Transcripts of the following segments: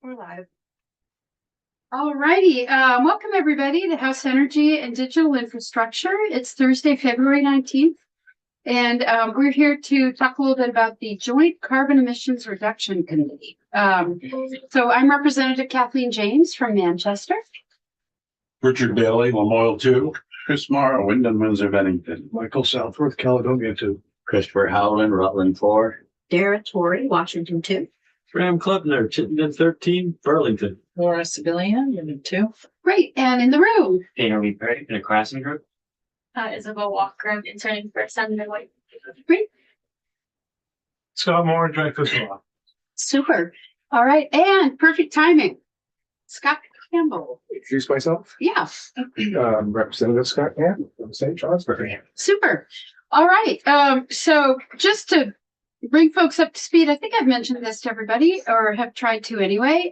We're live. All righty. Welcome everybody to House Energy and Digital Infrastructure. It's Thursday, February 19th, and we're here to talk a little bit about the Joint Carbon Emissions Reduction Committee. So I'm Representative Kathleen James from Manchester. Richard Bailey, Lamoille 2. Chris Morrow, Wyndham, Windsor, Bennington. Michael Southworth, Caledonia 2. Christopher Howland, Rutland 4. Dara Torrey, Washington 2. Graham Klubner, Chittenden 13, Burlington. Laura Civilian, Unit 2. Great. And in the room, Amy Perry in a Craftsman group. Isabel Walker, interning for Senator White. great. Scott Moore, Joint Fiscal Law. Super. All right. And perfect timing. Scott Campbell. Introduce myself. Yeah. Representative Scott Campbell from St. Johnsbury. Super. All right. So just to bring folks up to speed, I think I've mentioned this to everybody or have tried to anyway.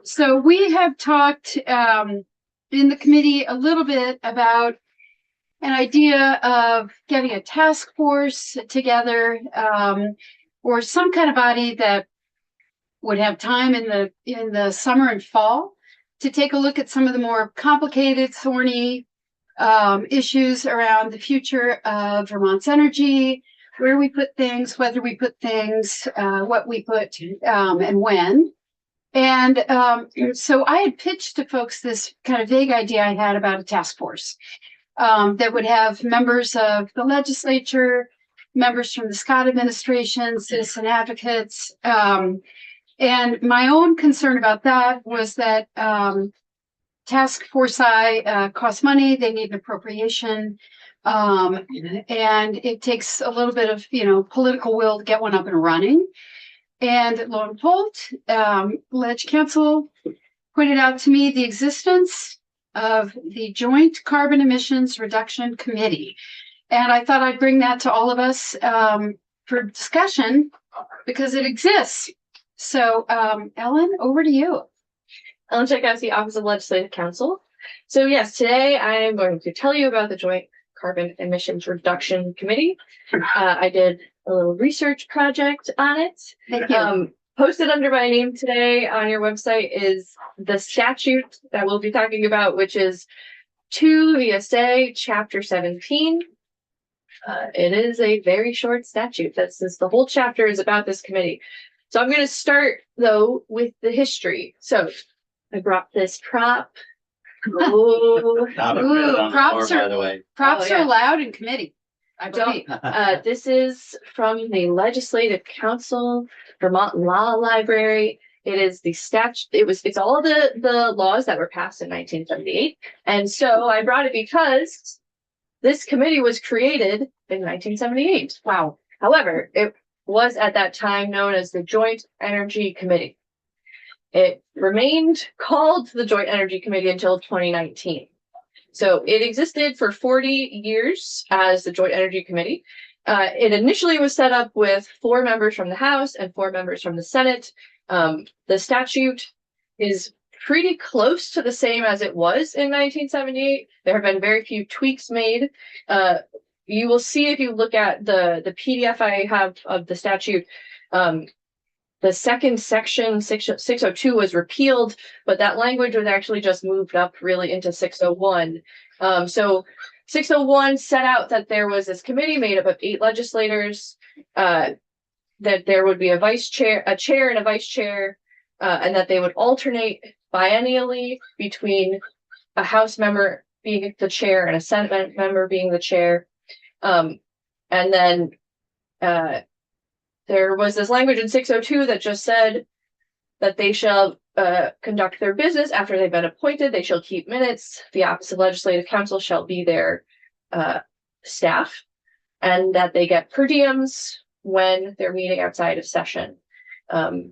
So we have talked in the committee a little bit about an idea of getting a task force together or some kind of body that would have time in the summer and fall to take a look at some of the more complicated, thorny issues around the future of Vermont's energy, where we put things, whether we put things, what we put, and when. And so I had pitched to folks this kind of vague idea I had about a task force that would have members of the legislature, members from the Scott administration, citizen advocates. And my own concern about that was that task force costs money, they need an appropriation. And it takes a little bit of, political will to get one up and running. And lo and behold, Ledge Council pointed out to me the existence of the Joint Carbon Emissions Reduction Committee. And I thought I'd bring that to all of us for discussion because it exists. So, Ellen, over to you. Ellen Tchaikovsky, Office of Legislative Counsel. So yes, today I am going to tell you about the Joint Carbon Emissions Reduction Committee. I did a little research project on it. Thank you. Posted under my name today on your website is the statute that we'll be talking about, which is 2 VSA Chapter 17. It is a very short statute. The whole chapter is about this committee. So I'm going to start, though, with the history. So I brought this prop. Oh, Props by the way. are yeah. allowed in committee. I believe. This is from the Legislative Council, Vermont Law Library. It is the statute. It's all the laws that were passed in 1978. And so I brought it because this committee was created in 1978. Wow. However, it was at that time known as the Joint Energy Committee. It remained called the Joint Energy Committee until 2019. So it existed for 40 years as the Joint Energy Committee. It initially was set up with 4 members from the House and 4 members from the Senate. The statute is pretty close to the same as it was in 1978. There have been very few tweaks made. You will see if you look at the PDF I have of the statute, the second section, 602, was repealed, but that language was actually just moved up really into 601. So 601 set out that there was this committee made up of 8 legislators, that there would be a chair and a vice chair, and that they would alternate biennially between a House member being the chair and a Senate member being the chair. And then there was this language in 602 that just said that they shall conduct their business after they've been appointed. They shall keep minutes. The Office of Legislative Counsel shall be their staff, and that they get per diems when they're meeting outside of session. That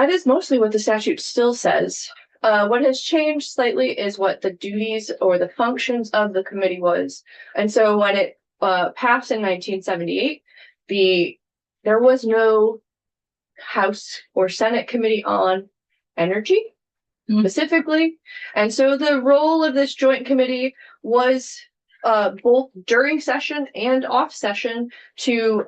is mostly what the statute still says. What has changed slightly is what the duties or the functions of the committee was. And so when it passed in 1978, there was no House or Senate committee on energy specifically. And so the role of this joint committee was both during session and off session to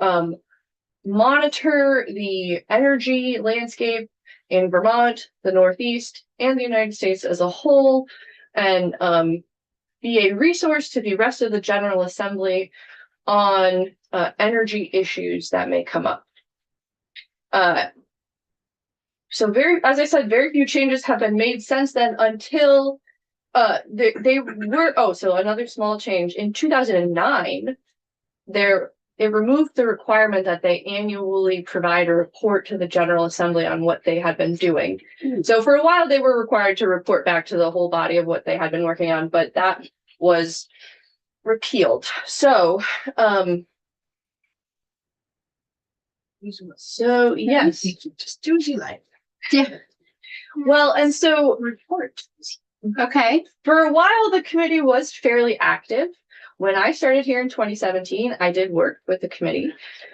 monitor the energy landscape, in Vermont, the Northeast, and the United States as a whole, and be a resource to the rest of the General Assembly on energy issues that may come up. So as I said, very few changes have been made since then until so another small change in 2009, it removed the requirement that they annually provide a report to the General Assembly on what they had been doing. So for a while they were required to report back to the whole body of what they had been working on, but that was repealed. So yes, Just do as you like. Yeah. well, and so Report. Okay. for a while the committee was fairly active. When I started here in 2017, I did work with the committee.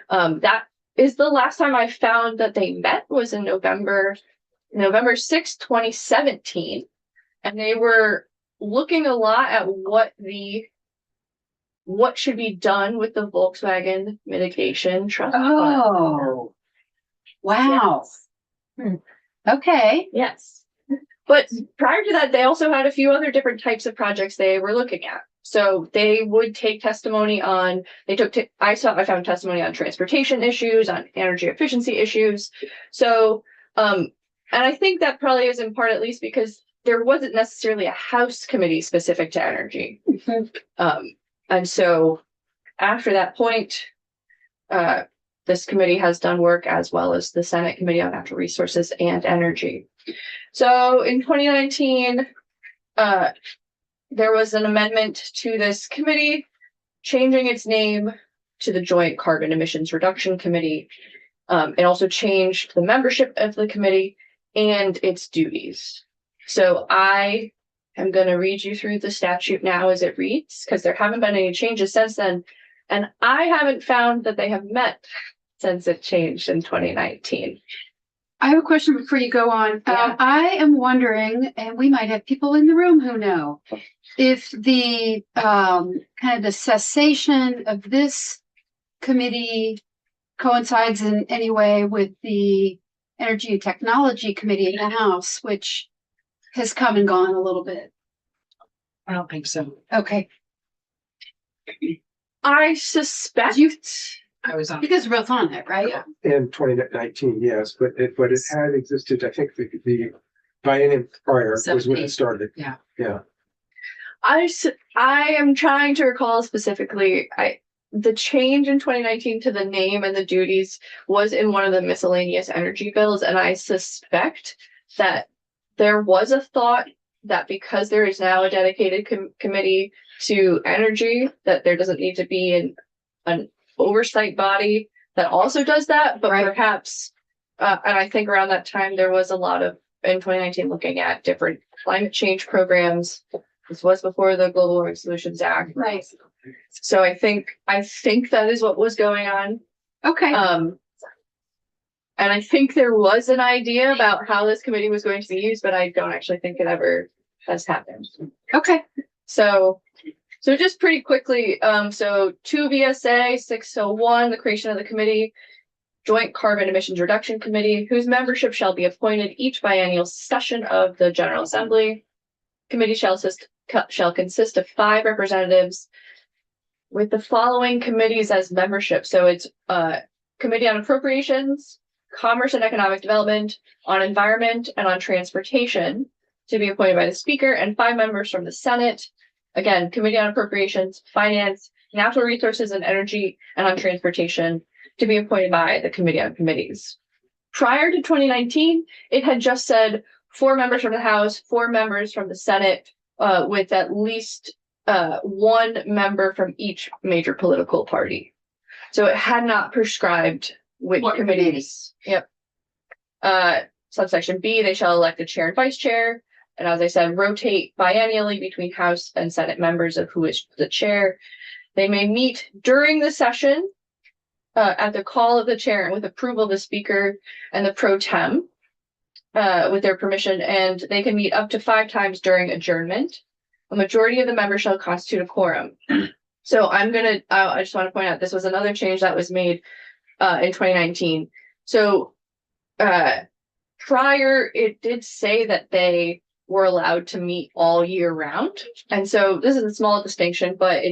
That is the last time I found that they met was in November 6th, 2017. And they were looking a lot at what should be done with the Volkswagen mitigation trust fund. Oh, wow. Okay. Yes. But prior to that, they also had a few other different types of projects they were looking at. So they would take testimony on, I found testimony on transportation issues, on energy efficiency issues. So, and I think that probably is in part at least because there wasn't necessarily a House committee specific to energy. And so after that point, this committee has done work as well as the Senate Committee on Natural Resources and Energy. So in 2019, there was an amendment to this committee, changing its name to the Joint Carbon Emissions Reduction Committee. It also changed the membership of the committee and its duties. So I am going to read you through the statute now as it reads, because there haven't been any changes since then. And I haven't found that they have met since it changed in 2019. I have a question before you go on. Yeah. I am wondering, and we might have people in the room who know, if the kind of the cessation of this committee coincides in any way with the Energy and Technology Committee in the House, which has come and gone a little bit. I don't think so. Okay. I suspect I was on. You guys were both on it, right? Yeah. In 2019, yes, but it had existed, I think the biennium prior was when 17. it started. Yeah. Yeah. I am trying to recall specifically, the change in 2019 to the name and the duties was in one of the miscellaneous energy bills, and I suspect that there was a thought that because there is now a dedicated committee to energy, that there doesn't need to be an oversight body that also does that, but perhaps, and I think around that time there was a lot of, in 2019, looking at different climate change programs. This was before the Global Warming Solutions Act. Right. So I think that is what was going on. Okay. And I think there was an idea about how this committee was going to be used, but I don't actually think it ever has happened. Okay. So just pretty quickly, so 2 VSA 601, the creation of the committee, Joint Carbon Emissions Reduction Committee, whose membership shall be appointed each biennial session of the General Assembly. Committee shall consist of 5 representatives with the following committees as membership. So it's Committee on Appropriations, Commerce and Economic Development, on Environment, and on Transportation, to be appointed by the Speaker, and 5 members from the Senate. Again, Committee on Appropriations, Finance, Natural Resources and Energy, and on Transportation, to be appointed by the Committee on Committees. Prior to 2019, it had just said 4 members from the House, 4 members from the Senate, with at least 1 member from each major political party. So it had not prescribed which committees. Yep. Subsection B, they shall elect a chair and vice chair. And as I said, rotate biennially between House and Senate members of who is the chair. They may meet during the session at the call of the chair and with approval of the Speaker and the pro tem with their permission, and they can meet up to 5 times during adjournment. A majority of the members shall constitute a quorum. So I just want to point out, this was another change that was made in 2019. So prior, it did say that they were allowed to meet all year round. And so this is a small distinction, but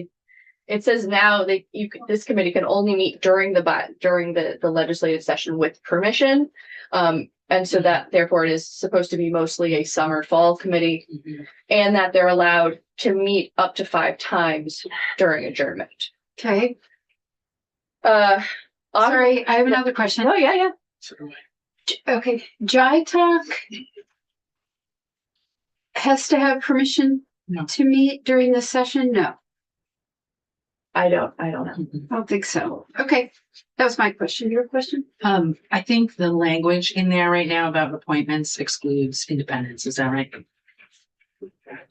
it says now that this committee can only meet during the legislative session with permission. And so that therefore it is supposed to be mostly a summer fall committee, and that they're allowed to meet up to 5 times during adjournment. Okay, sorry, I have another question. Oh, yeah. Okay, Jai Talk has to have permission No. to meet during the session? No, I don't know. I don't think so. Okay, that was my question. Your question? I think the language in there right now about appointments excludes independents. Is that right?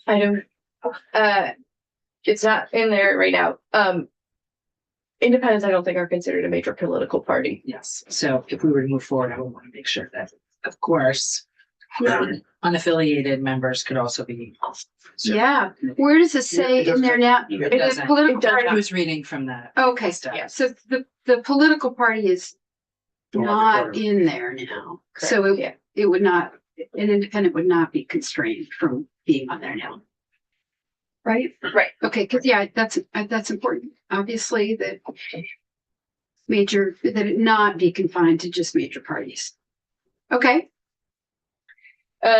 I don't, it's not in there right now. Independents, I don't think are considered a major political party. Yes. So if we were to move forward, I would want to make sure that, of course, unaffiliated members could also be. Yeah, where does it say in there now? It The doesn't. political does party. I was reading from that. Okay, stuff. Yeah. so the political party is not Not in there now. So Yeah. it would not, an independent would not be constrained from being on there now. Right? Right. Okay, because yeah, that's important. Obviously, that it not be confined to just major parties. Okay,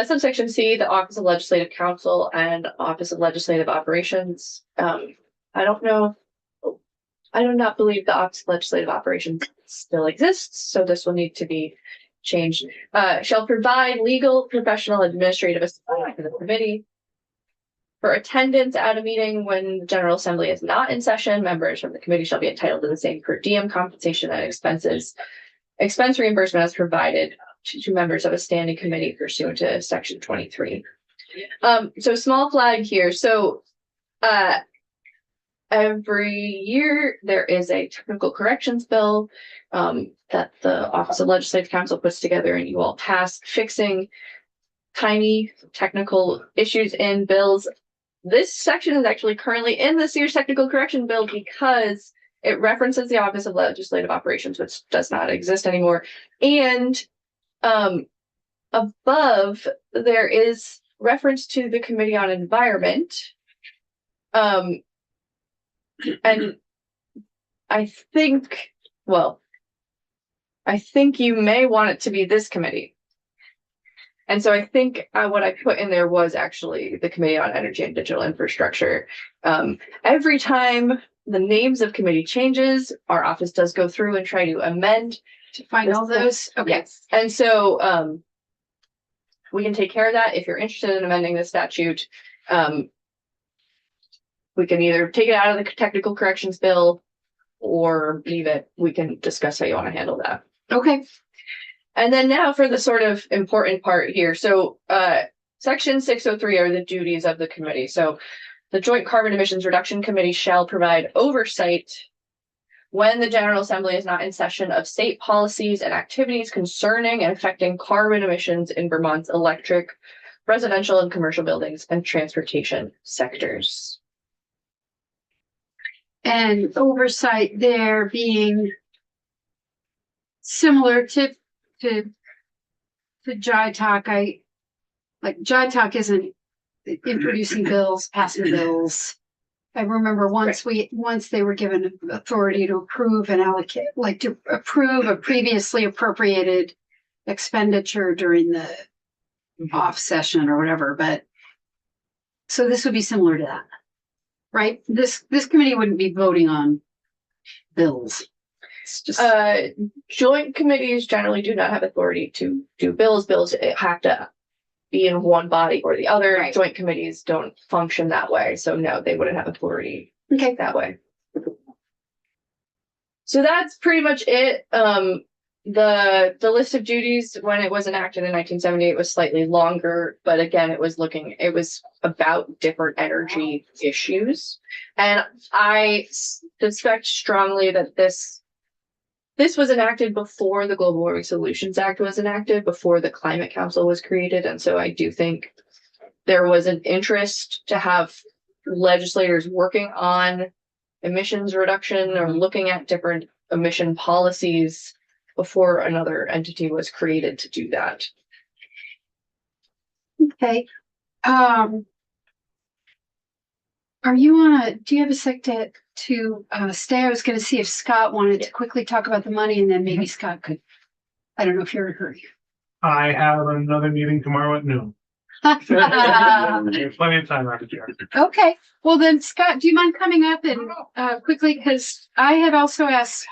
Subsection C, the Office of Legislative Counsel and Office of Legislative Operations. I don't know. I do not believe the Office of Legislative Operations still exists, so this will need to be changed. Shall provide legal, professional, administrative assistance to the committee. For attendance at a meeting when the General Assembly is not in session, members from the committee shall be entitled to the same per diem compensation and expense reimbursement as provided to members of a standing committee pursuant to section 23. So small flag here. So every year there is a technical corrections bill that the Office of Legislative Counsel puts together and you all pass, fixing tiny technical issues in bills. This section is actually currently in this year's technical correction bill because it references the Office of Legislative Operations, which does not exist anymore. And above, there is reference to the Committee on Environment. And I think you may want it to be this committee. And so I think what I put in there was actually the Committee on Energy and Digital Infrastructure. Every time the names of committee changes, our office does go through and try to amend to find all those. Okay, Yes. And so we can take care of that. If you're interested in amending the statute, we can either take it out of the technical corrections bill or leave it. We can discuss how you want to handle that. okay. And then now for the sort of important part here. So section 603 are the duties of the committee. So the Joint Carbon Emissions Reduction Committee shall provide oversight when the General Assembly is not in session of state policies and activities concerning and affecting carbon emissions in Vermont's electric, residential and commercial buildings and transportation sectors. And oversight there being similar to Jai Talk. Jai Talk isn't introducing bills, passing bills. I remember once they were given authority to approve and allocate, like to approve a previously appropriated expenditure during the off session or whatever. But so this would be similar to that, right? This committee wouldn't be voting on bills. It's just Joint committees generally do not have authority to do bills. Bills have to be in one body or the other. Right. Joint committees don't function that way. So no, they wouldn't have authority that way. So that's pretty much it. The list of duties when it was enacted in 1978 was slightly longer, but again, it was about different energy issues. And I suspect strongly that this was enacted before the Global Warming Solutions Act was enacted, before the Climate Council was created. And so I do think there was an interest to have legislators working on emissions reduction or looking at different emission policies before another entity was created to do that. Okay. Are you do you have a sec to stay? I was gonna see if Scott wanted to quickly talk about the money and then maybe Scott could, I don't know if you're in a hurry. I have another meeting tomorrow at noon. There's plenty of time, Dr. Chair. Okay, well then, Scott, do you mind coming up and quickly, because I had also asked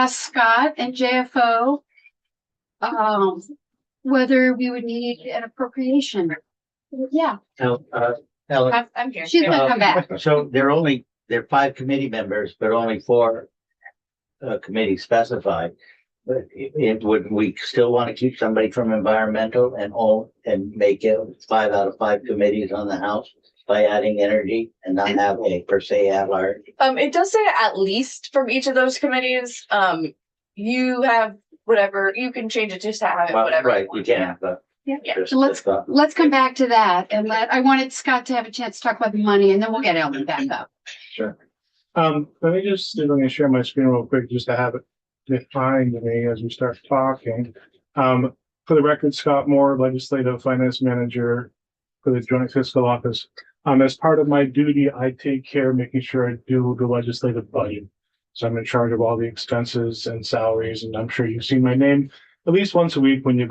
Scott and JFO whether we would need an appropriation. Yeah, So, Ellen, I'm here. she's gonna come back. so there are 5 committee members, but only 4 committees specified. But would we still want to keep somebody from environmental and make it 5 out of 5 committees on the House by adding energy and not have a per se at large? It does say at least from each of those committees. You have whatever, you can change it just to have it, Well, whatever. right, you can, but. Yeah. just- So let's come back to that and I wanted Scott to have a chance to talk about the money and then we'll get Ellen back up. Sure. Let me just, I'm gonna share my screen real quick just to have it behind me as we start talking. For the record, Scott Moore, Legislative Finance Manager for the Joint Fiscal Office. As part of my duty, I take care of making sure I do the legislative budget. So I'm in charge of all the expenses and salaries, and I'm sure you've seen my name at least once a week when you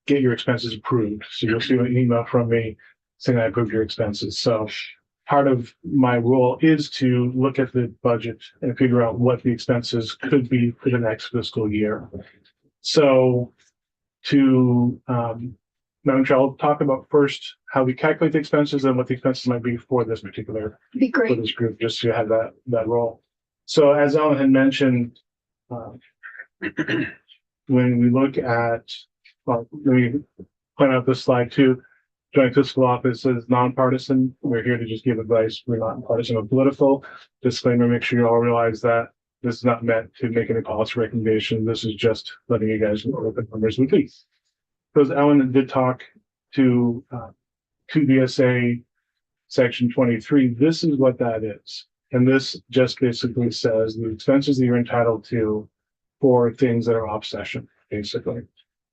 get your expenses approved. So you'll see an email from me saying I approved your expenses. So part of my role is to look at the budget and figure out what the expenses could be for the next fiscal year. So Madam Chair, I'll talk about first how we calculate the expenses and what the expenses might be for this particular, Be for great. this group, just to have that role. So as Ellen had mentioned, when we look at, well, let me point out this slide too. Joint Fiscal Office is nonpartisan. We're here to just give advice. We're not partisan or political. Disclaimer, make sure you all realize that this is not meant to make any policy recommendation. This is just letting you guys know what the numbers would be. Because Ellen did talk to 2 VSA section 23. This is what that is. And this just basically says the expenses that you're entitled to for things that are off session, basically.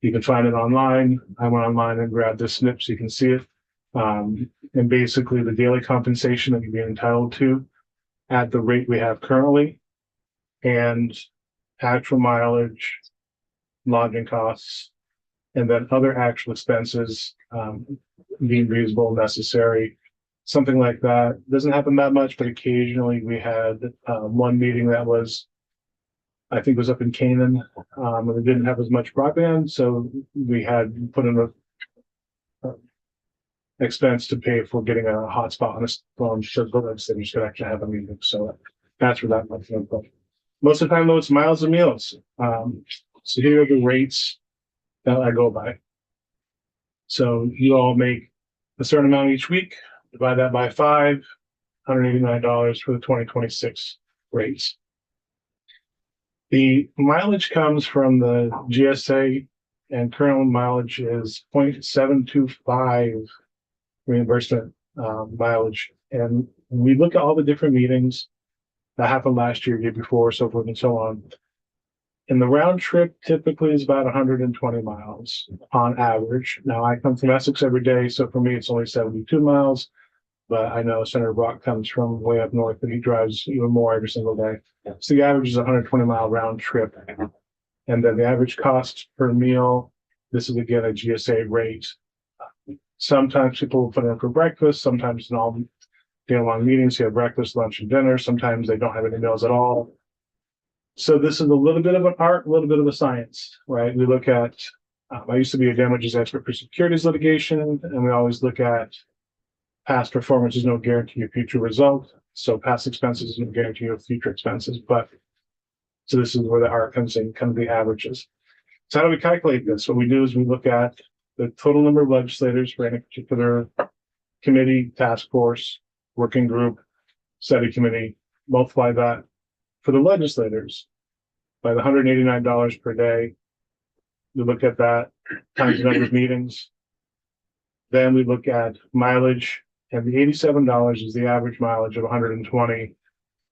You can find it online. I went online and grabbed this snip so you can see it. And basically the daily compensation that you'd be entitled to at the rate we have currently, and actual mileage, lodging costs, and then other actual expenses deemed reasonable, necessary, something like that. Doesn't happen that much, but occasionally we had one meeting that was, I think, was up in Canaan, and it didn't have as much broadband, so we had put in a expense to pay for getting a hotspot on a phone so that we could actually have a meeting. So that's where that money came from. Most of the time, though, it's miles and meals. So here are the rates that I go by. So you all make a certain amount each week, divide that by 5, $189 for the 2026 rates. The mileage comes from the GSA, and current mileage is 0.725 reimbursement mileage. And we look at all the different meetings that happened last year, year before, so forth and so on. And the round trip typically is about 120 miles on average. Now, I come from Essex every day, so for me, it's only 72 miles. But I know Senator Brock comes from way up north and he drives even more every single day. So the average is a 120-mile round trip. And then the average cost per meal, this is again a GSA rate. Sometimes people will put in for breakfast, sometimes in all day long meetings, you have breakfast, lunch, and dinner. Sometimes they don't have any meals at all. So this is a little bit of an art, a little bit of a science, right? We look at, I used to be a damages expert for securities litigation, and we always look at past performance is no guarantee of future result. So past expenses is no guarantee of future expenses. But so this is where the art comes in, kind of the averages. So how do we calculate this? What we do is we look at the total number of legislators for any particular committee, task force, working group, study committee, multiply that for the legislators by the $189 per day. We look at that times the number of meetings. Then we look at mileage, and the $87 is the average mileage of 120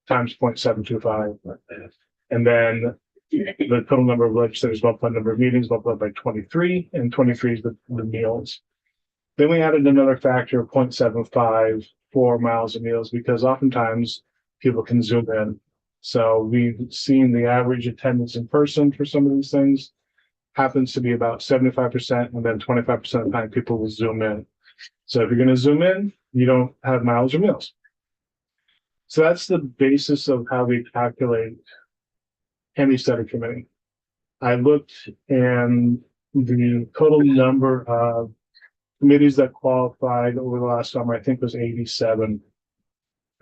times 0.725. And then the total number of legislators multiplied number of meetings multiplied by 23, and 23 is the meals. Then we added another factor of 0.75 for miles of meals because oftentimes people can zoom in. So we've seen the average attendance in person for some of these things happens to be about 75%, and then 25% of the time people will zoom in. So if you're going to zoom in, you don't have miles or meals. So that's the basis of how we calculate any study committee. I looked, and the total number of committees that qualified over the last summer, I think, was 87,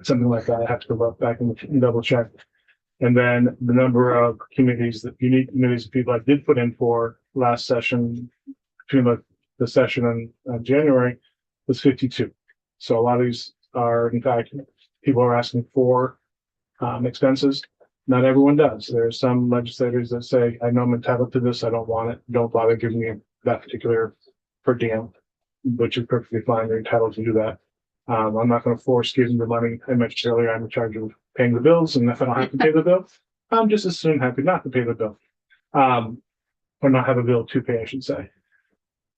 something like that. I have to go back and double check. And then the number of committees, that unique committees that people I did put in for last session, between the session and January, was 52. So a lot of these are, in fact, people are asking for expenses. Not everyone does. There are some legislators that say, I know I'm entitled to this, I don't want it, don't bother giving me that particular per diem, which is perfectly fine, you're entitled to do that. I'm not going to force giving the money. I mentioned earlier, I'm in charge of paying the bills, and if I don't have to pay the bill, I'm just as soon happy not to pay the bill. Or not have a bill to pay, I should say.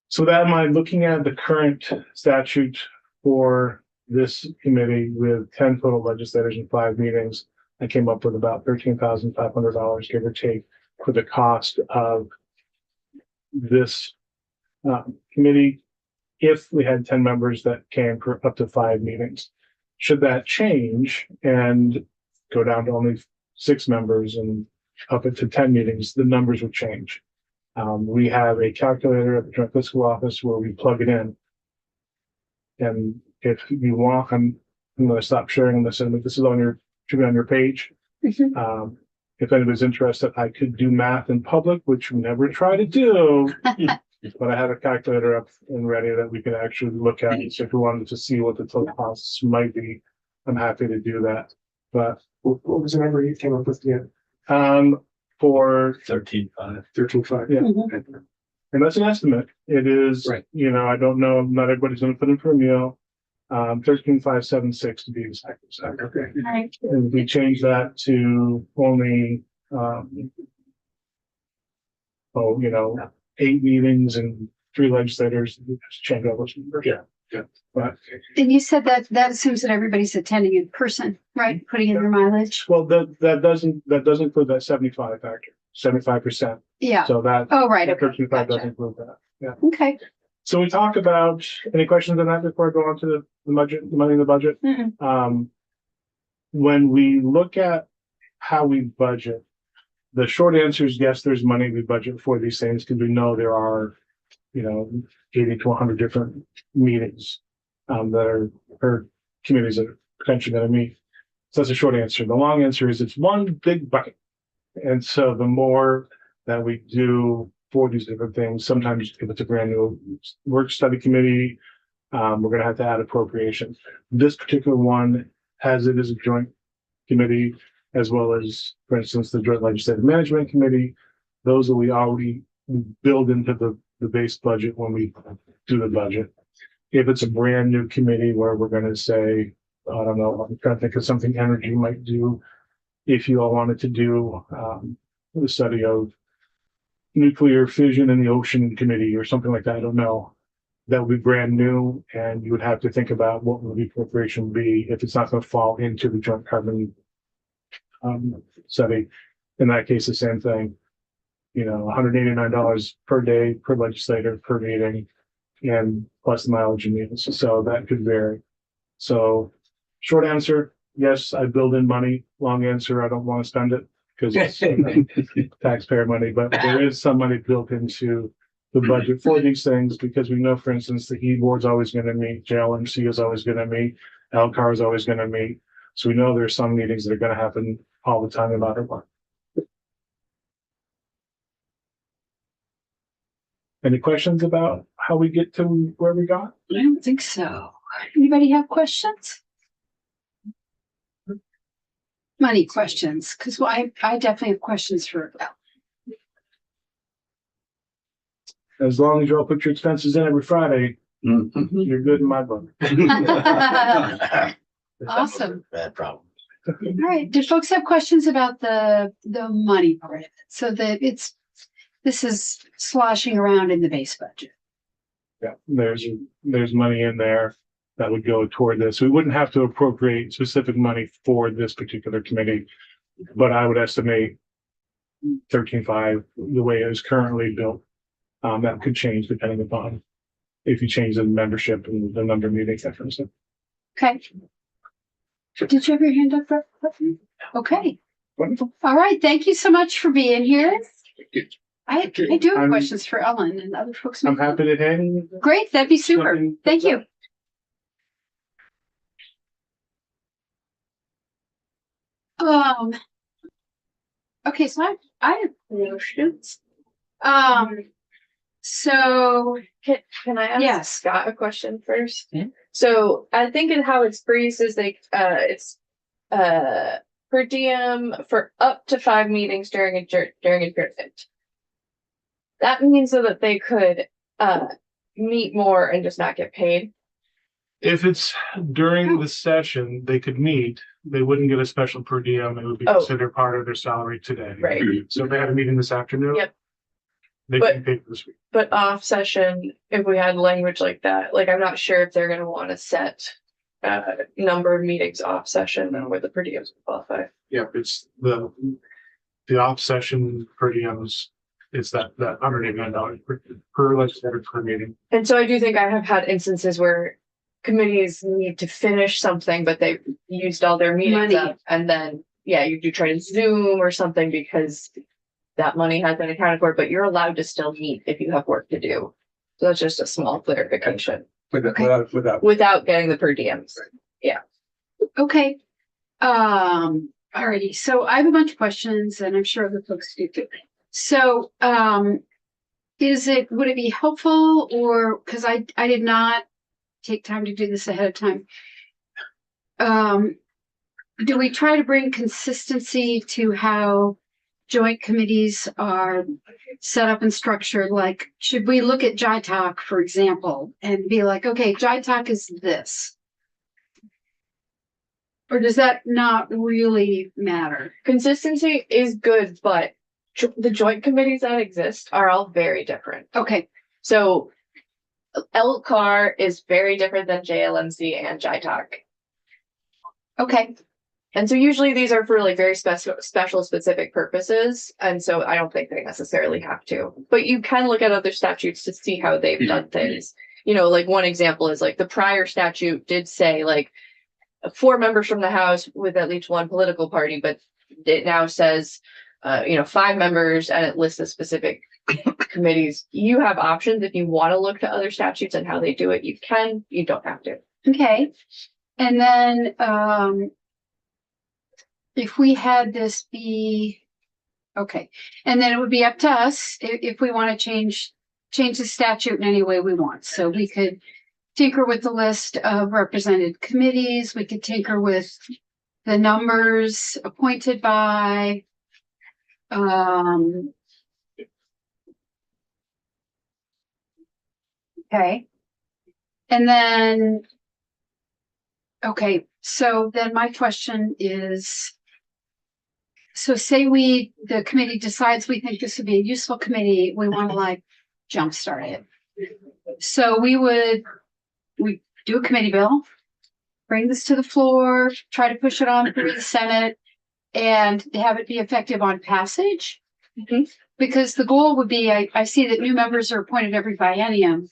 So that in mind, looking at the current statute for this committee with 10 total legislators and 5 meetings, I came up with about $13,500, give or take, for the cost of this committee if we had 10 members that came for up to 5 meetings. Should that change and go down to only 6 members and up it to 10 meetings, the numbers would change. We have a calculator at the Joint Fiscal Office where we plug it in. And if you want, I'm going to stop sharing this, and this is should be on your page. If anybody's interested, I could do math in public, which we never try to do. But I have a calculator up and ready that we can actually look at. So if we wanted to see what the total costs might be, I'm happy to do that. But What was the number you came up with again? for 13.5. 13.5. Yeah. Okay. and that's an estimate. It is, Right. I don't know. Not everybody's going to put in for a meal. 13,576 to be exact. Okay. Right. And we changed that to only 8 meetings and 3 legislators. Just change all those numbers. Yeah. But And you said that assumes that everybody's attending in person, right? Putting in their mileage. well, that doesn't include that 75 factor, 75%. Yeah. So that Oh, right. Okay. 13,500 doesn't Gotcha. include that. Yeah. Okay. So we talk about any questions on that before I go on to the budget, the money in the budget. Mm-mm. When we look at how we budget, the short answer is yes, there's money we budget for these things because we know there are, 80 to 100 different meetings that are committees that are potentially going to meet. So that's a short answer. The long answer is it's one big bucket. And so the more that we do for these different things, sometimes if it's a brand new work study committee, we're going to have to add appropriation. This particular one has it as a joint committee, as well as, for instance, the Joint Legislative Management Committee. Those that we already build into the base budget when we do the budget. If it's a brand new committee where we're going to say, I don't know, I'm trying to think of something energy might do. If you all wanted to do the study of nuclear fission in the ocean committee or something like that, I don't know. That would be brand new, and you would have to think about what would the appropriation be if it's not going to fall into the joint carbon study. In that case, the same thing. $189 per day per legislator per meeting, and plus the mileage and meals. So that could vary. So short answer, yes, I build in money. Long answer, I don't want to spend it because it's taxpayer money, but there is some money built into the budget for these things because we know, for instance, the E-board's always going to meet, JLMC is always going to meet, LCAR is always going to meet. So we know there's some meetings that are going to happen all the time, no matter what. Any questions about how we get to where we got? I don't think so. Anybody have questions? Money questions, because I definitely have questions for As long as you all put your expenses in every Friday, Mhm. you're good in my book. Awesome. Bad problem. All right, do folks have questions about the money part of it? So that this is sloshing around in the base budget. Yeah, there's money in there that would go toward this. We wouldn't have to appropriate specific money for this particular committee, but I would estimate 13.5, the way it is currently built. That could change depending upon if you change the membership and the number of meetings, that kind of stuff. Okay. Did you have your hand up? Okay. Wonderful. All right. Thank you so much for being here. I do have I'm- questions for Ellen and other folks. I'm happy to hang. Great. That'd be super. Something- Thank you. Okay, so I have questions. So Can I ask Yes. Scott a question first? Yeah. So I think in how it's phrased is like, it's, per diem for up to 5 meetings during a period. That means so that they could, meet more and just not get paid. If it's during the session, they could meet, they wouldn't get a special per diem, it would be Oh. considered part of their salary today. Right. So if they had a meeting this afternoon. Yep. They But- can pay for this week. But off session, if we had language like that, like I'm not sure if they're gonna wanna set number of meetings off session where the per diems would qualify. Yep, it's the off session per diems, it's that $189 per legislator per meeting. And so I do think I have had instances where committees need to finish something, but they've used all their meetings Money. up. And then, yeah, you do try to Zoom or something because that money has been accounted for, but you're allowed to still meet if you have work to do. So that's just a small clarification without getting the per diems. okay. Alrighty. So I have a bunch of questions and I'm sure other folks do too. So, would it be helpful or, cause I did not take time to do this ahead of time. Do we try to bring consistency to how joint committees are set up and structured? Like, should we look at JITOC, for example, and be like, okay, JITOC is this? Or does that not really matter? Consistency is good, but the joint committees that exist are all very different. Okay, So LCAR is very different than JLMC and JITOC. okay, And so usually these are for like very special specific purposes. And so I don't think they necessarily have to, but you can look at other statutes to see how they've done things. You know, like one example is like the prior statute did say like 4 members from the House with at least one political party, but it now says, 5 members and it lists the specific committees. You have options if you want to look to other statutes and how they do it. You can, you don't have to. okay. And then, if we had this be, okay, and then it would be up to us if we want to change the statute in any way we want. So we could tinker with the list of represented committees. We could tinker with the numbers appointed by, okay. And then, okay, so then my question is, so say the committee decides we think this would be a useful committee, we want to like jumpstart it. So we do a committee bill, bring this to the floor, try to push it on through the Senate and have it be effective on passage. Because the goal would be, I see that new members are appointed every biennium.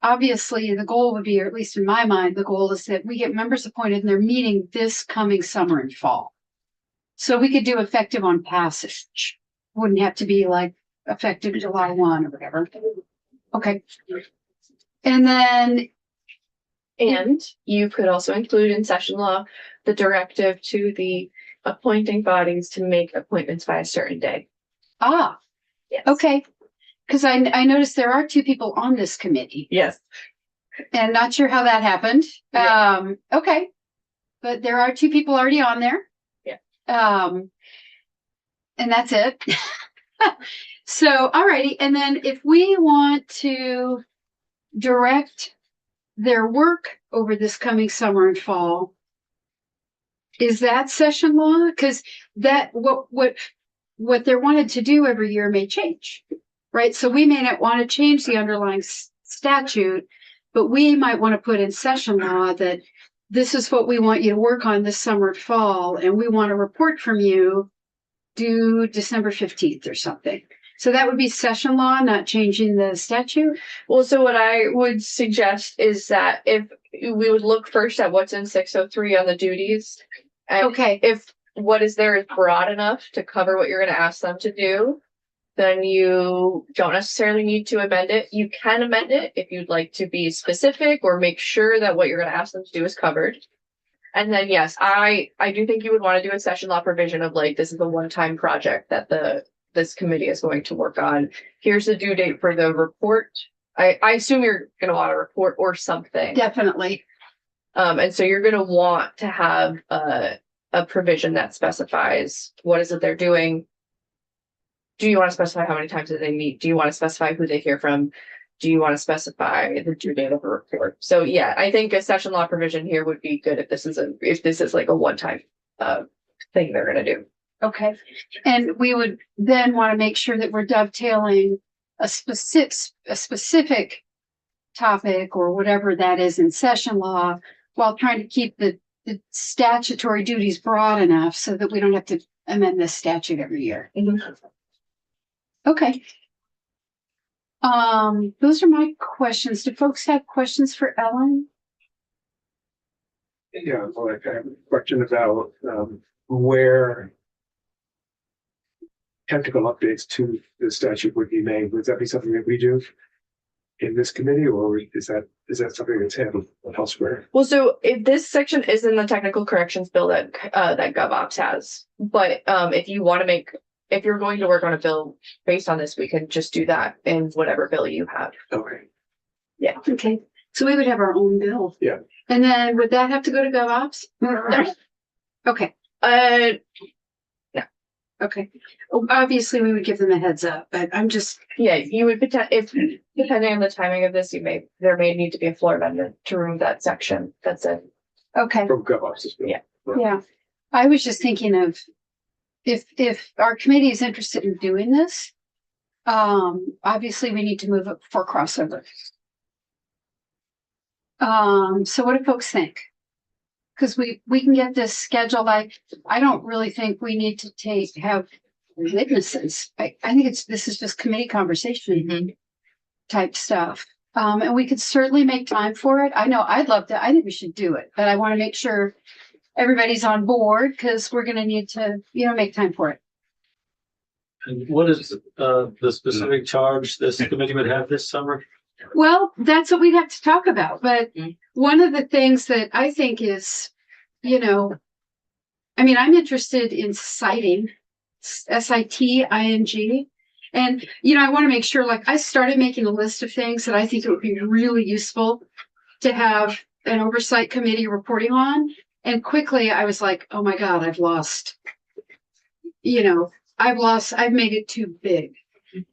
Obviously, the goal would be, or at least in my mind, the goal is that we get members appointed and they're meeting this coming summer and fall. So we could do effective on passage. Wouldn't have to be like effective July 1 or whatever. Okay. And then, And you could also include in session law the directive to the appointing bodies to make appointments by a certain day. Yes. okay. Because I noticed there are 2 people on this committee Yes. and not sure how that happened. Yeah. Okay. But there are 2 people already on there. Yeah. And that's it. So, alrighty. And then if we want to direct their work over this coming summer and fall, is that session law? Cause that, what they're wanted to do every year may change, right? So we may not want to change the underlying statute, but we might want to put in session law that this is what we want you to work on this summer, fall, and we want a report from you due December 15th or something. So that would be session law, not changing the statute. Well, so what I would suggest is that if we would look first at what's in 603 on the duties. And Okay. if what is there is broad enough to cover what you're going to ask them to do, then you don't necessarily need to amend it. You can amend it if you'd like to be specific or make sure that what you're going to ask them to do is covered. And then, yes, I do think you would want to do a session law provision of like, this is a one-time project that this committee is going to work on. Here's the due date for the report. I assume you're going to want a report or something. Definitely. And so you're going to want to have a provision that specifies what is it they're doing. Do you want to specify how many times did they meet? Do you want to specify who they hear from? Do you want to specify the due date of the report? So yeah, I think a session law provision here would be good if this is like a one-time thing they're going to do. Okay. And we would then want to make sure that we're dovetailing a specific topic or whatever that is in session law while trying to keep the statutory duties broad enough so that we don't have to amend this statute every year. Okay. Those are my questions. Do folks have questions for Ellen? Yeah, well, I have a question about where technical updates to the statute would be made. Would that be something that we do in this committee, or is that something that's handled elsewhere? Well, so if this section is in the technical corrections bill that GovOps has, but if you're going to work on a bill based on this, we can just do that in whatever bill you have. Okay. Yeah. Okay. So we would have our own bill. Yeah. And then would that have to go to GovOps? No. Okay. Okay. Obviously, we would give them a heads up, but I'm just. Yeah, you would depending on the timing of this, there may need to be a floor amendment to remove that section. That's it. Okay. From GovOps. Yeah. Yeah. I was just thinking of if our committee is interested in doing this, obviously we need to move it for crossover. So what do folks think? Because we can get this scheduled. I don't really think we need to have witnesses. I think this is just committee conversation type stuff. And we could certainly make time for it. I know I'd love to. I think we should do it, but I want to make sure everybody's on board because we're going to need to, make time for it. And what is the specific charge this committee would have this summer? Well, that's what we'd have to talk about. But one of the things that I think is, I'm interested in citing, SITING. And, I want to make sure, I started making a list of things that I think it would be really useful to have an oversight committee reporting on. And quickly I was like, oh my God, I've made it too big.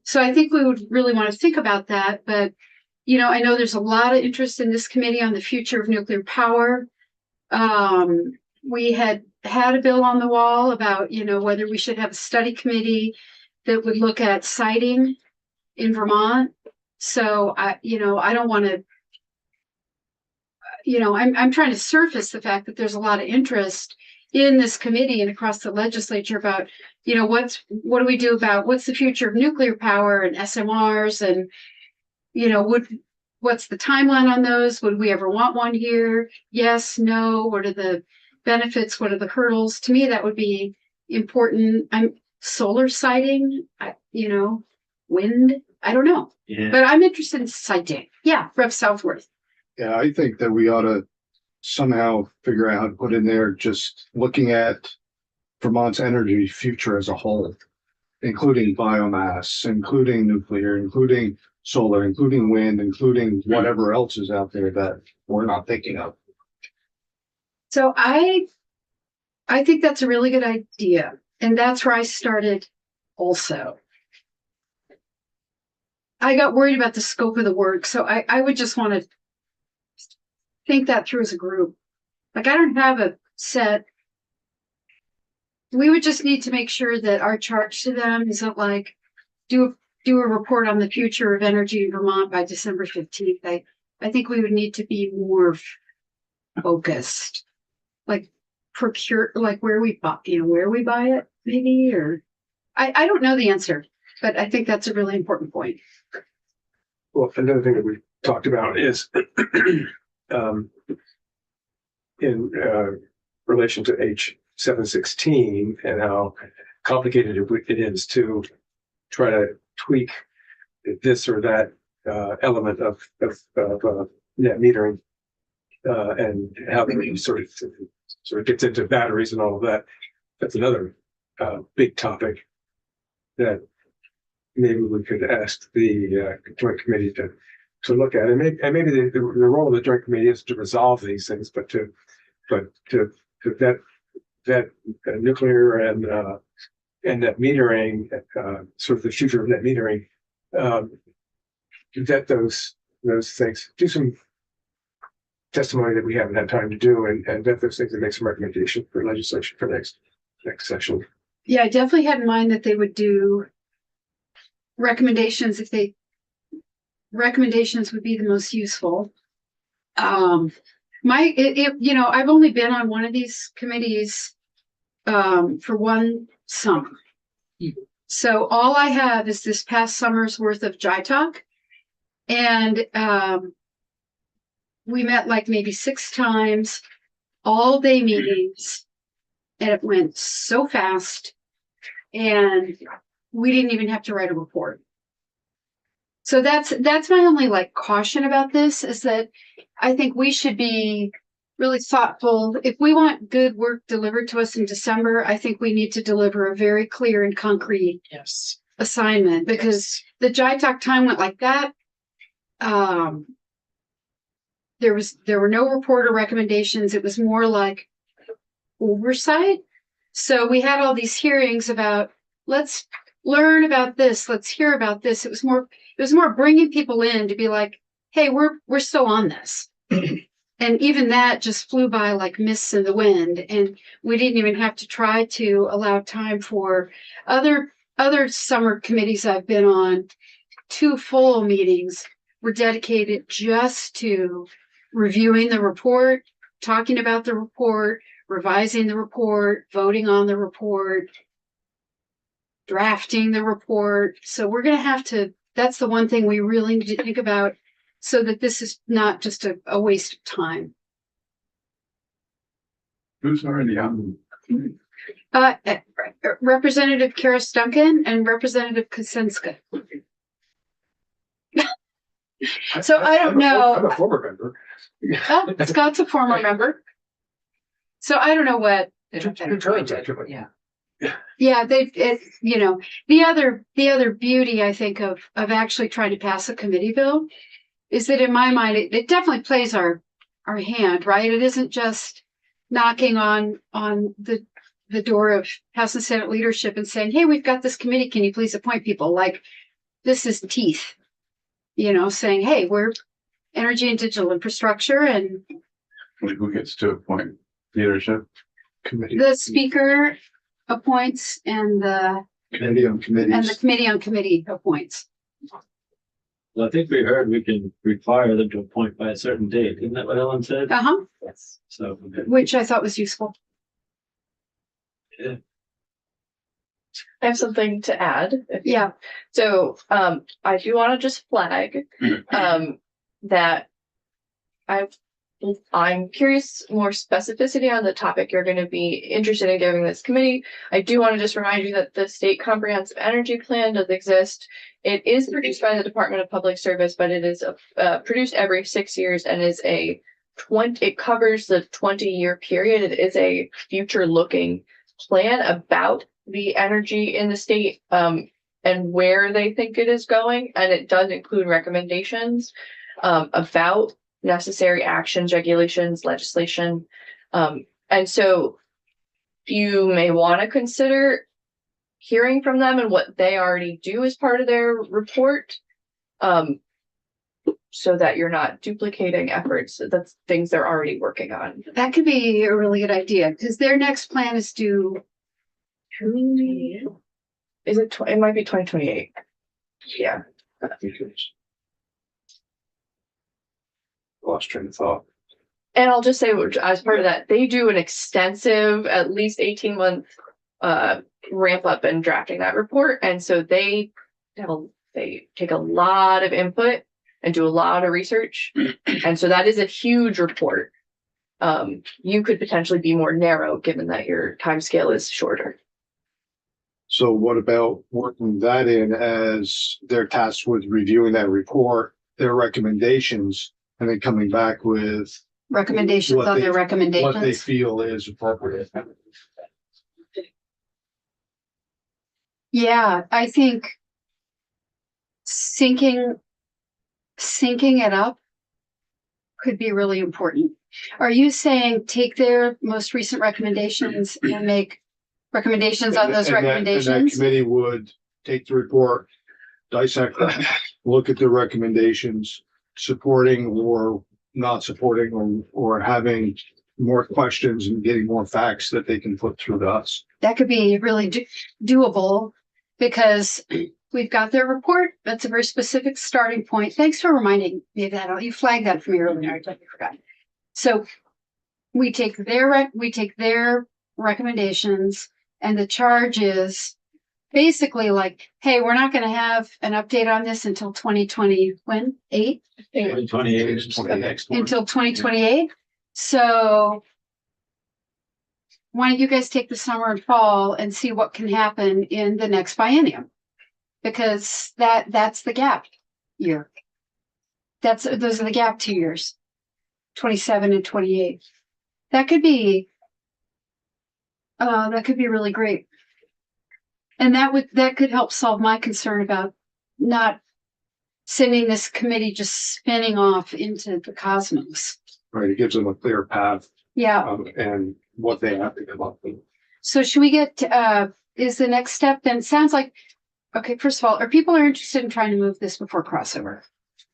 So I think we would really want to think about that. But, I know there's a lot of interest in this committee on the future of nuclear power. We had a bill on the wall about, whether we should have a study committee that would look at siting in Vermont. So I don't want to, I'm trying to surface the fact that there's a lot of interest in this committee and across the legislature about, what do we do about what's the future of nuclear power and SMRs and, what's the timeline on those? Would we ever want one here? Yes, no. What are the benefits? What are the hurdles? To me, that would be important. Solar siting, wind, I don't know. Yeah. But I'm interested in siting. Yeah, Rev Southworth. Yeah, I think that we ought to somehow figure out how to put in there just looking at Vermont's energy future as a whole, including biomass, including nuclear, including solar, including wind, including whatever else is out there that we're not thinking of. So I think that's a really good idea. And that's where I started also. I got worried about the scope of the work. So I would just want to think that through as a group. I don't have a set we would just need to make sure that our charge to them isn't like, do a report on the future of energy in Vermont by December 15th. I think we would need to be more focused, like procure, like where we buy, where we buy it, maybe, or I don't know the answer, but I think that's a really important point. Well, another thing that we talked about is in relation to H716 and how complicated it is to try to tweak this or that element of net metering and how it sort of gets into batteries and all of that. That's another big topic that maybe we could ask the joint committee to look at. And maybe the role of the joint committee is to resolve these things, but to vet nuclear and net metering, sort of the future of net metering, vet those things, do some testimony that we haven't had time to do, and vet those things and make some recommendation for legislation for next session. Yeah, I definitely had in mind that they would do recommendations recommendations would be the most useful. I've only been on one of these committees for one summer. So all I have is this past summer's worth of JITALK. And we met like maybe 6 times, all day meetings, and it went so fast. And we didn't even have to write a report. So that's my only like caution about this, is that I think we should be really thoughtful. If we want good work delivered to us in December, I think we need to deliver a very clear and concrete assignment, because the JITALK time went like that. There were no report or recommendations. It was more like oversight. So we had all these hearings about, let's learn about this, let's hear about this. It was more bringing people in to be like, hey, we're still on this. And even that just flew by like mists in the wind. And we didn't even have to try to allow time for other summer committees I've been on. 2 full meetings were dedicated just to reviewing the report, talking about the report, revising the report, voting on the report, drafting the report. So we're going to have to, that's the one thing we really need to think about, so that this is not just a waste of time. Who's already on? Representative Karis Duncan and Representative Kaczynska. So I don't know. I'm a former member. Oh, Scott's a former member. So I don't know what. Yeah, the other beauty, I think, of actually trying to pass a committee bill is that in my mind, it definitely plays our hand, right? It isn't just knocking on the door of House and Senate leadership and saying, hey, we've got this committee, can you please appoint people? Like, this is teeth, saying, hey, we're energy and digital infrastructure, and Who gets to appoint leadership? Committee. the speaker appoints and the Committee on committees. committee on committee appoints. Well, I think we heard we can require them to appoint by a certain date. Isn't that what Ellen said? Yes. So, Which I thought was useful. yeah. I have something to add. Yeah. So, I do want to just flag, that I'm curious more specificity on the topic you're going to be interested in giving this committee. I do want to just remind you that the State Comprehensive Energy Plan does exist. It is produced by the Department of Public Service, but it is produced every 6 years and is it covers the 20-year period. It is a future-looking plan about the energy in the state, and where they think it is going. And it does include recommendations about necessary actions, regulations, legislation. And so you may want to consider hearing from them and what they already do as part of their report, so that you're not duplicating efforts. That's things they're already working on. That could be a really good idea, because their next plan is due Is it, it might be 2028. Yeah. Lost train of thought. And I'll just say, as part of that, they do an extensive, at least 18-month ramp up in drafting that report. And so they take a lot of input and do a lot of research. And so that is a huge report. You could potentially be more narrow given that your time scale is shorter. So what about working that in as they're tasked with reviewing that report, their recommendations, and then coming back with Recommendations What on they- their what they recommendations. feel is appropriate? Yeah, I think syncing it up could be really important. Are you saying take their most recent recommendations and make recommendations on those And that recommendations? committee would take the report, dissect it, look at the recommendations, supporting or not supporting, or having more questions and getting more facts that they can put through to us. That could be really doable because we've got their report. That's a very specific starting point. Thanks for reminding me of that. You flagged that for me earlier. I totally forgot. So we take their recommendations, and the charge is basically like, hey, we're not going to have an update on this until 2020, when? 8? 2028. Until 2028. So why don't you guys take the summer and fall and see what can happen in the next biennium? Because that's the gap year. Those are the gap 2 years, 27 and 28. That could be really great. And that could help solve my concern about not sending this committee just spinning off into the cosmos. Right, it gives them a clear path, Yeah. and what they have to come up with. So should we get, is the next step then, sounds like, okay, first of all, are people interested in trying to move this before crossover?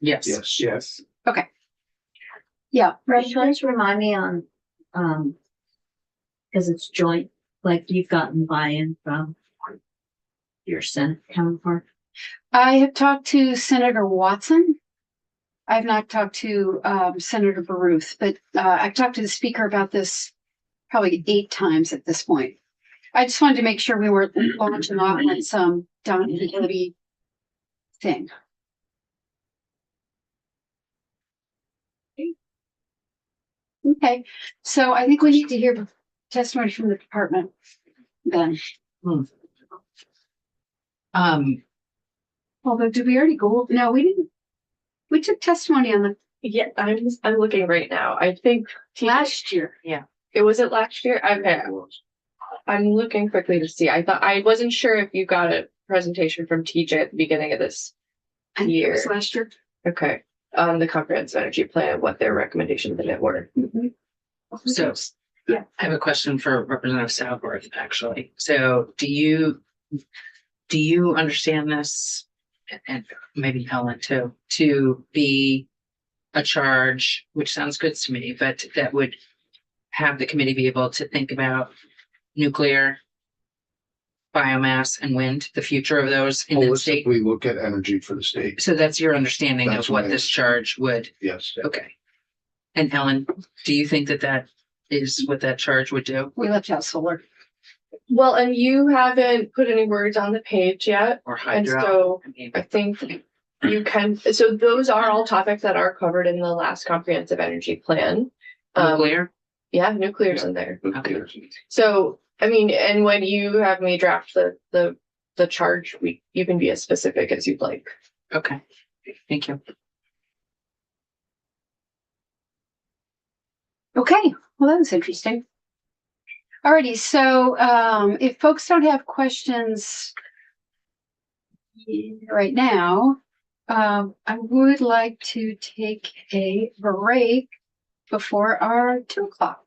Yes. Yes. Yeah. Right, can you just remind me on, because it's joint, like you've gotten buy-in from your Senate counterpart? I have talked to Senator Watson. I've not talked to Senator Baruth, but I've talked to the speaker about this probably 8 times at this point. I just wanted to make sure we weren't launching off on some Don Hedi thing. Okay, so I think we need to hear testimony from the department then. Although, did we already go? No, we didn't. We took testimony on the Yeah, I'm looking right now. I think last year. it was last year. I'm looking quickly to see. I wasn't sure if you got a presentation from TJ at the beginning of this I think it was year. last year. Okay. On the comprehensive energy plan, what their recommendations in it were. So, Yeah. I have a question for Representative Southworth, actually. So do you understand this, and maybe Helen too, to be a charge, which sounds good to me, but that would have the committee be able to think about nuclear, biomass, and wind, the future of those in the state? Holistically look at energy for the state. So that's your understanding That's of what my- this charge would, Yes. okay. And Ellen, do you think that is what that charge would do, We left out solar. Well, and you haven't put any words on the page yet. or And hydro? so I mean, I think you can, so those are all topics that are covered in the last comprehensive energy plan. nuclear? Yeah, nuclear's in there. Okay. So, I mean, and when you have me draft the charge, you can be as specific as you'd like. Okay, thank you. Okay, well, that was interesting. Alrighty, so if folks don't have questions right now, I would like to take a break before our 2 o'clock.